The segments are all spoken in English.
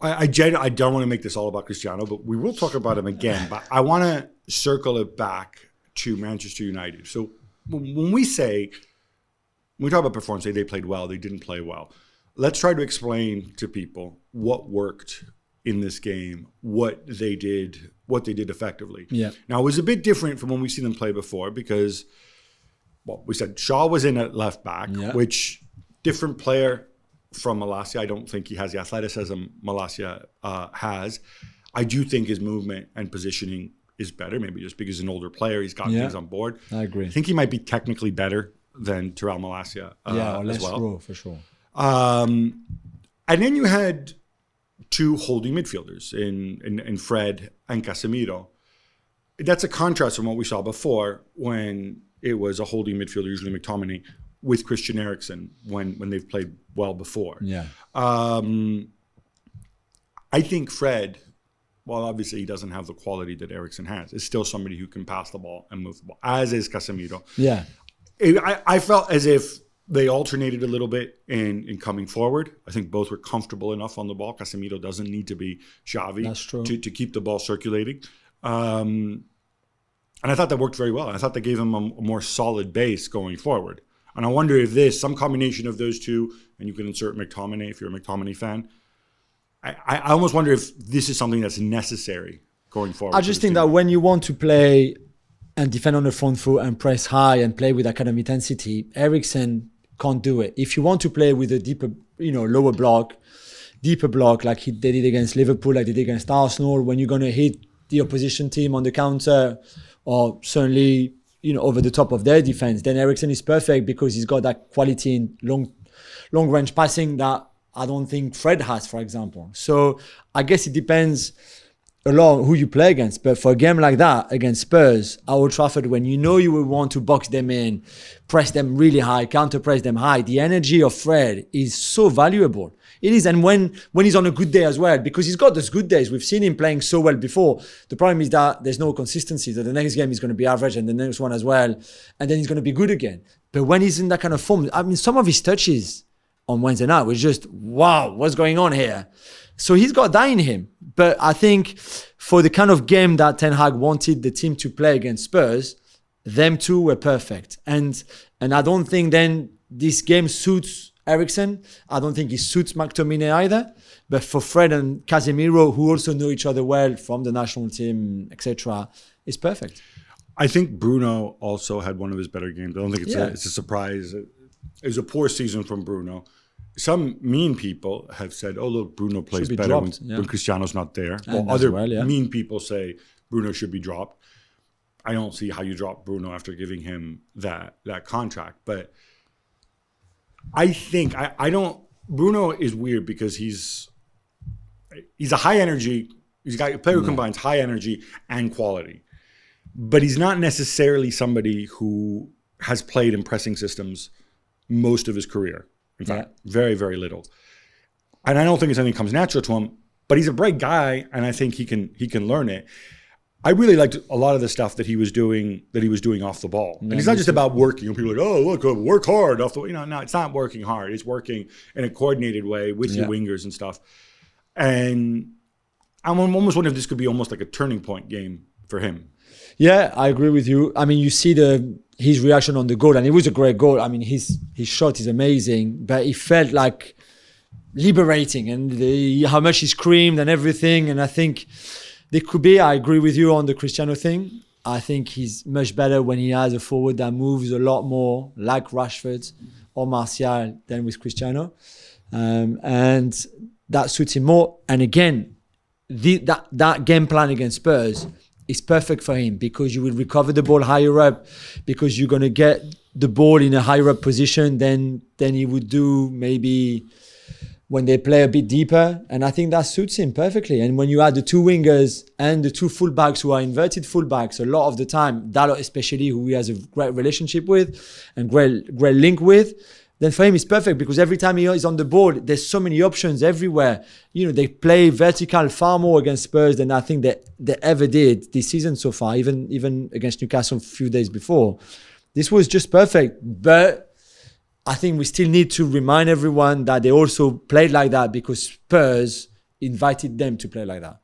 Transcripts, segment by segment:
I don't want to make this all about Cristiano, but we will talk about him again. But I want to circle it back to Manchester United. So when we talk about performance, they played well, they didn't play well. Let's try to explain to people what worked in this game, what they did effectively. Yeah. Now, it was a bit different from when we've seen them play before because, well, we said Shaw was in at left back, which different player from Malacia. I don't think he has the athleticism Malacia has. I do think his movement and positioning is better, maybe just because he's an older player. He's got things on board. I agree. I think he might be technically better than Terrell Malacia or less as well. raw, for sure. And then you had two holding midfielders in Fred and Casemiro. That's a contrast from what we saw before when it was a holding midfielder, usually McTominay, with Christian Eriksen when they've played well before. Yeah. I think Fred, while obviously he doesn't have the quality that Eriksen has, is still somebody who can pass the ball and move the ball, as is Casemiro. Yeah. I felt as if they alternated a little bit in coming forward. I think both were comfortable enough on the ball. Casemiro doesn't need to be Xavi to keep the ball circulating. And I thought that worked very well. I thought that gave him a more solid base going forward. And I wonder if some combination of those two, and you can insert McTominay if you're a McTominay fan, I almost wonder if this is something that's necessary going forward. I just think that when you want to play and defend on the front foot and press high and play with that kind of intensity, Eriksen can't do it. If you want to play with a deeper, lower block, deeper block, like they did against Liverpool, like they did against Arsenal, when you're going to hit the opposition team on the counter, or certainly, over the top of their defense, then Eriksen is perfect because he's got that quality in long range passing that I don't think Fred has, for example. So I guess it depends a lot who you play against. But for a game like that, against Spurs, at Old Trafford, when you know you will want to box them in, press them really high, counter press them high, the energy of Fred is so valuable. It is, and when he's on a good day as well, because he's got those good days. We've seen him playing so well before. The problem is that there's no consistency. That the next game he's going to be average, and the next one as well, and then he's going to be good again. But when he's in that kind of form, I mean, some of his touches on Wednesday night was just, wow, what's going on here? So he's got that in him. But I think for the kind of game that Ten Hag wanted the team to play against Spurs, them two were perfect. And I don't think then this game suits Eriksen. I don't think it suits McTominay either. But for Fred and Casemiro, who also know each other well from the national team, etc., it's perfect. I think Bruno also had one of his better games. I don't think it's a surprise. It was a poor season from Bruno. Some mean people have said, oh, look, Bruno plays better when Cristiano's not there. Well, other mean people say Bruno should be dropped. I don't see how you drop Bruno after giving him that contract. But I think Bruno is weird because he's a high energy. He's got a player who combines high energy and quality, but he's not necessarily somebody who has played in pressing systems most of his career. In fact, very, very little. And I don't think it's anything that comes natural to him, but he's a bright guy, and I think he can learn it. I really liked a lot of the stuff that he was doing off the ball. And it's not just about working. People are like, oh, look, work hard off the ball. No, it's not working hard. It's working in a coordinated way with your wingers and stuff. And I'm almost wondering if this could be almost like a turning point game for him. Yeah, I agree with you. I mean, you see his reaction on the goal, and it was a great goal. I mean, his shot is amazing, but it felt like liberating, and how much he screamed and everything. And I think I agree with you on the Cristiano thing. I think he's much better when he has a forward that moves a lot more like Rashford or Martial than with Cristiano. And that suits him more. And again, that game plan against Spurs is perfect for him because you will recover the ball higher up, because you're going to get the ball in a higher up position than he would do maybe when they play a bit deeper. And I think that suits him perfectly. And when you add the two wingers and the two fullbacks who are inverted fullbacks, a lot of the time, Dalot especially, who he has a great relationship with and great link with, then for him it's perfect because every time he is on the ball, there's so many options everywhere. They play vertical far more against Spurs than I think they ever did this season so far, even against Newcastle a few days before. This was just perfect. But I think we still need to remind everyone that they also played like that because Spurs invited them to play like that.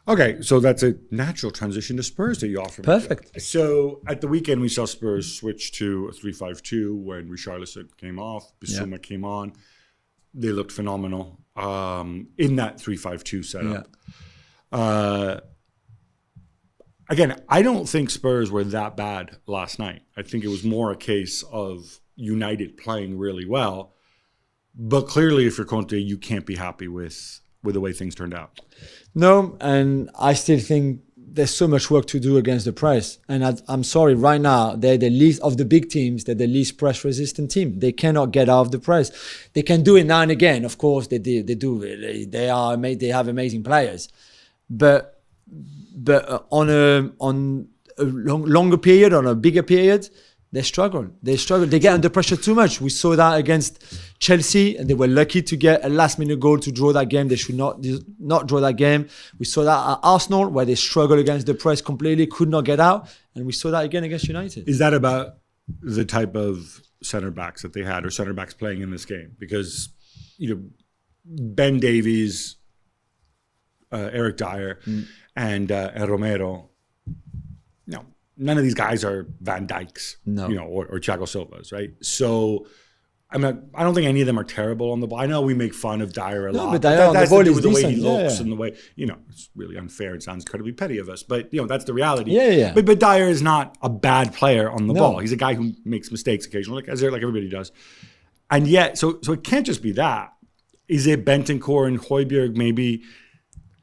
Okay, so that's a natural transition to Spurs that you offer me. Perfect. So at the weekend, we saw Spurs switch to a 3-5-2 when Richarlison came off, Bissouma came on. They looked phenomenal in that 3-5-2 setup. Yeah. Again, I don't think Spurs were that bad last night. I think it was more a case of United playing really well. But clearly, if you're Conte, you can't be happy with the way things turned out. No, and I still think there's so much work to do against the press. And I'm sorry, right now, they're the least of the big teams, they're the least press-resistant team. They cannot get out of the press. They can do it now and again. Of course, they do. They have amazing players. But on a longer period, on a bigger period, they struggle. They get under pressure too much. We saw that against Chelsea, and they were lucky to get a last-minute goal to draw that game. They should not draw that game. We saw that at Arsenal, where they struggled against the press completely, could not get out. And we saw that again against United. Is that about the type of centre-backs that they had, or centre-backs playing in this game? Because, Ben Davies, Eric Dyer, and Romero, none of these guys are Van Dijks, or Thiago Silva's, right? So I don't think any of them are terrible on the ball. I know we make fun of Dyer a lot. But Dyer that's to do with the way he looks and the way, it's really unfair. It sounds incredibly petty of us, but that's the reality. Yeah. But Dyer is not a bad player on the ball. He's a guy who makes mistakes occasionally, like everybody does. And yet, so it can't just be that. Is it Bentancur and Højbjerg maybe?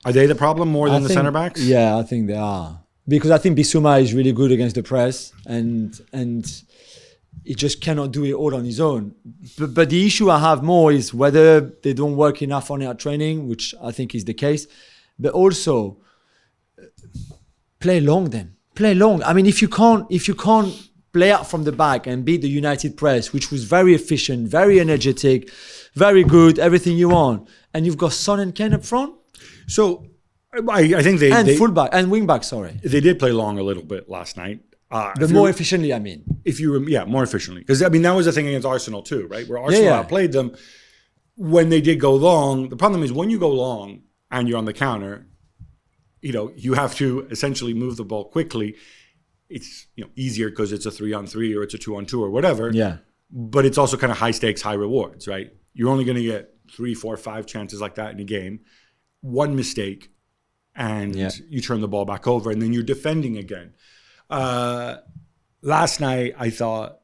Are they the problem more than the center backs? Yeah, I think they are. Because I think Bissouma is really good against the press, and he just cannot do it all on his own. But the issue I have more is whether they don't work enough on it at training, which I think is the case. But also, play long then. Play long. I mean, if you can't play out from the back and beat the United press, which was very efficient, very energetic, very good, everything you want, and you've got Son and Kane up front. So I think they fullback and wingback. Sorry, they did play long a little bit last night, but more efficiently. I mean, more efficiently, because that was the thing against Arsenal too, right? Where Arsenal outplayed them when they did go long. The problem is when you go long and you're on the counter, you have to essentially move the ball quickly. It's easier because it's a 3-on-3 or it's a 2-on-2 or whatever. Yeah, but it's also kind of high stakes, high rewards, right? You're only going to get 3, 4, 5 chances like that in a game. One mistake, and you turn the ball back over, and then you're defending again. Last night, I thought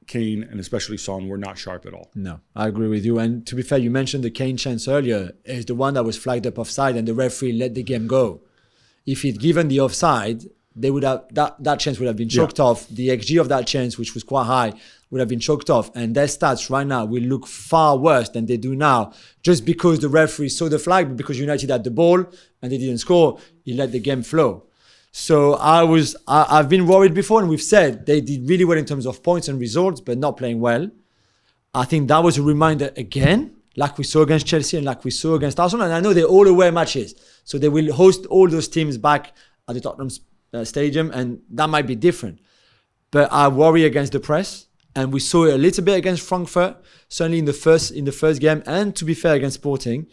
Kane and especially Son were not sharp at all. No, I agree with you. And to be fair, you mentioned the Kane chance earlier. Is the one that was flagged up offside, and the referee let the game go. If he'd given the offside, they would have that chance would have been choked off. The XG of that chance, which was quite high, would have been choked off. And their stats right now will look far worse than they do now, just because the referee saw the flag, but because United had the ball and they didn't score, he let the game flow. So I've been worried before, and we've said they did really well in terms of points and results, but not playing well. I think that was a reminder again, like we saw against Chelsea and like we saw against Arsenal. And I know they're all away matches, so they will host all those teams back at the Tottenham Stadium, and that might be different. But I worry against the press, and we saw it a little bit against Frankfurt, certainly in the first game, and to be fair, against Sporting.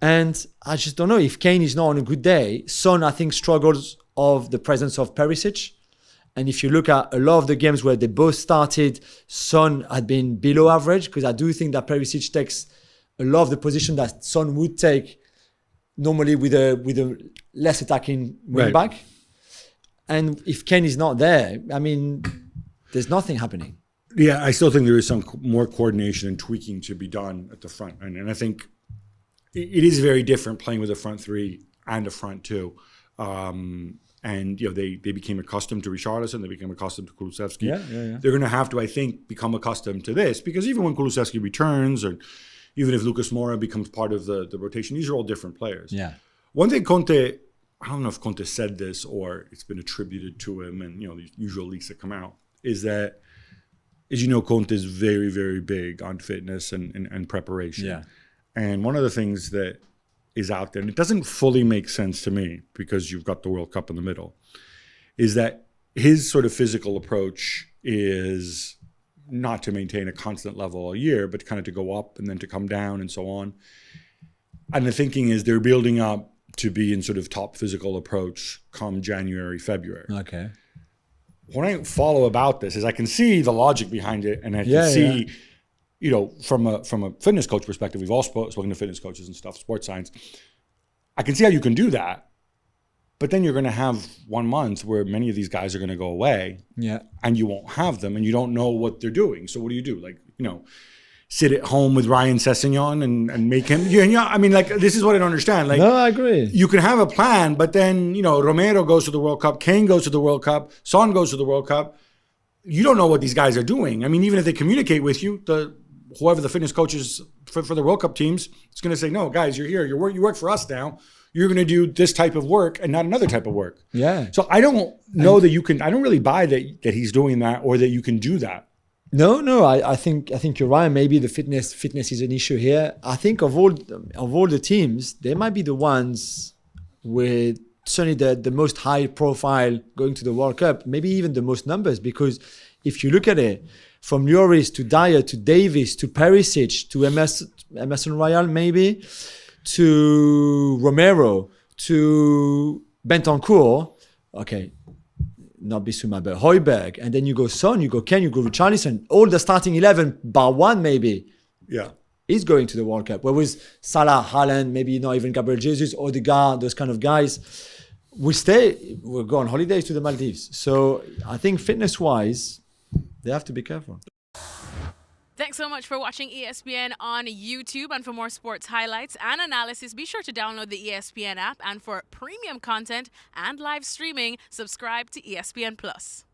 And I just don't know if Kane is not on a good day. Son, I think, struggles of the presence of Perisic. And if you look at a lot of the games where they both started, Son had been below average, because I do think that Perisic takes a lot of the position that Son would take normally with a less attacking wing back. And if Kane is not there, I mean, there's nothing happening. Yeah, I still think there is some more coordination and tweaking to be done at the front. And I think it is very different playing with a front three and a front two. And they became accustomed to Richarlison. They became accustomed to Kulusevski. Yeah. They're going to have to, I think, become accustomed to this, because even when Kulusevski returns, or even if Lucas Moura becomes part of the rotation, these are all different players. Yeah. One thing Conte, I don't know if Conte said this or it's been attributed to him, and the usual leaks that come out, is that, as you know, Conte is very, very big on fitness and preparation. Yeah. And one of the things that is out there, and it doesn't fully make sense to me because you've got the World Cup in the middle, is that his sort of physical approach is not to maintain a constant level all year, but kind of to go up and then to come down and so on. And the thinking is they're building up to be in sort of top physical approach come January, February. Okay. What I follow about this is I can see the logic behind it, and I can see, from a fitness coach perspective, we've all spoken to fitness coaches and stuff, sports science. I can see how you can do that, but then you're going to have 1 month where many of these guys are going to go away, and you won't have them, and you don't know what they're doing. So what do you do? Like, sit at home with Ryan Sessegnon and make him. I mean, like, this is what I don't understand. Like, no, I agree. You can have a plan, but then Romero goes to the World Cup, Kane goes to the World Cup, Son goes to the World Cup. You don't know what these guys are doing. I mean, even if they communicate with you, whoever the fitness coaches for the World Cup teams, it's going to say, no, guys, you're here. You work for us now. You're going to do this type of work and not another type of work. Yeah. So I don't know that you can. I don't really buy that he's doing that or that you can do that. No, I think you're right. Maybe the fitness is an issue here. I think of all the teams, they might be the ones with certainly the most high profile going to the World Cup, maybe even the most numbers, because if you look at it, from Lloris to Dyer to Davis to Perisic to Emerson Royal maybe, to Romero to Bentancur, okay, not Bissouma, but Højbjerg, and then you go Son, you go Ken, you go Richarlison, all the starting 11, bar one maybe, is going to the World Cup. Whereas Salah, Haaland, maybe not even Gabriel Jesus, Odegaard, those kind of guys, we'll go on holidays to the Maldives. So I think fitness-wise, they have to be careful. Thanks so much for watching ESPN on YouTube. And for more sports highlights and analysis, be sure to download the ESPN app. And for premium content and live streaming, subscribe to ESPN Plus.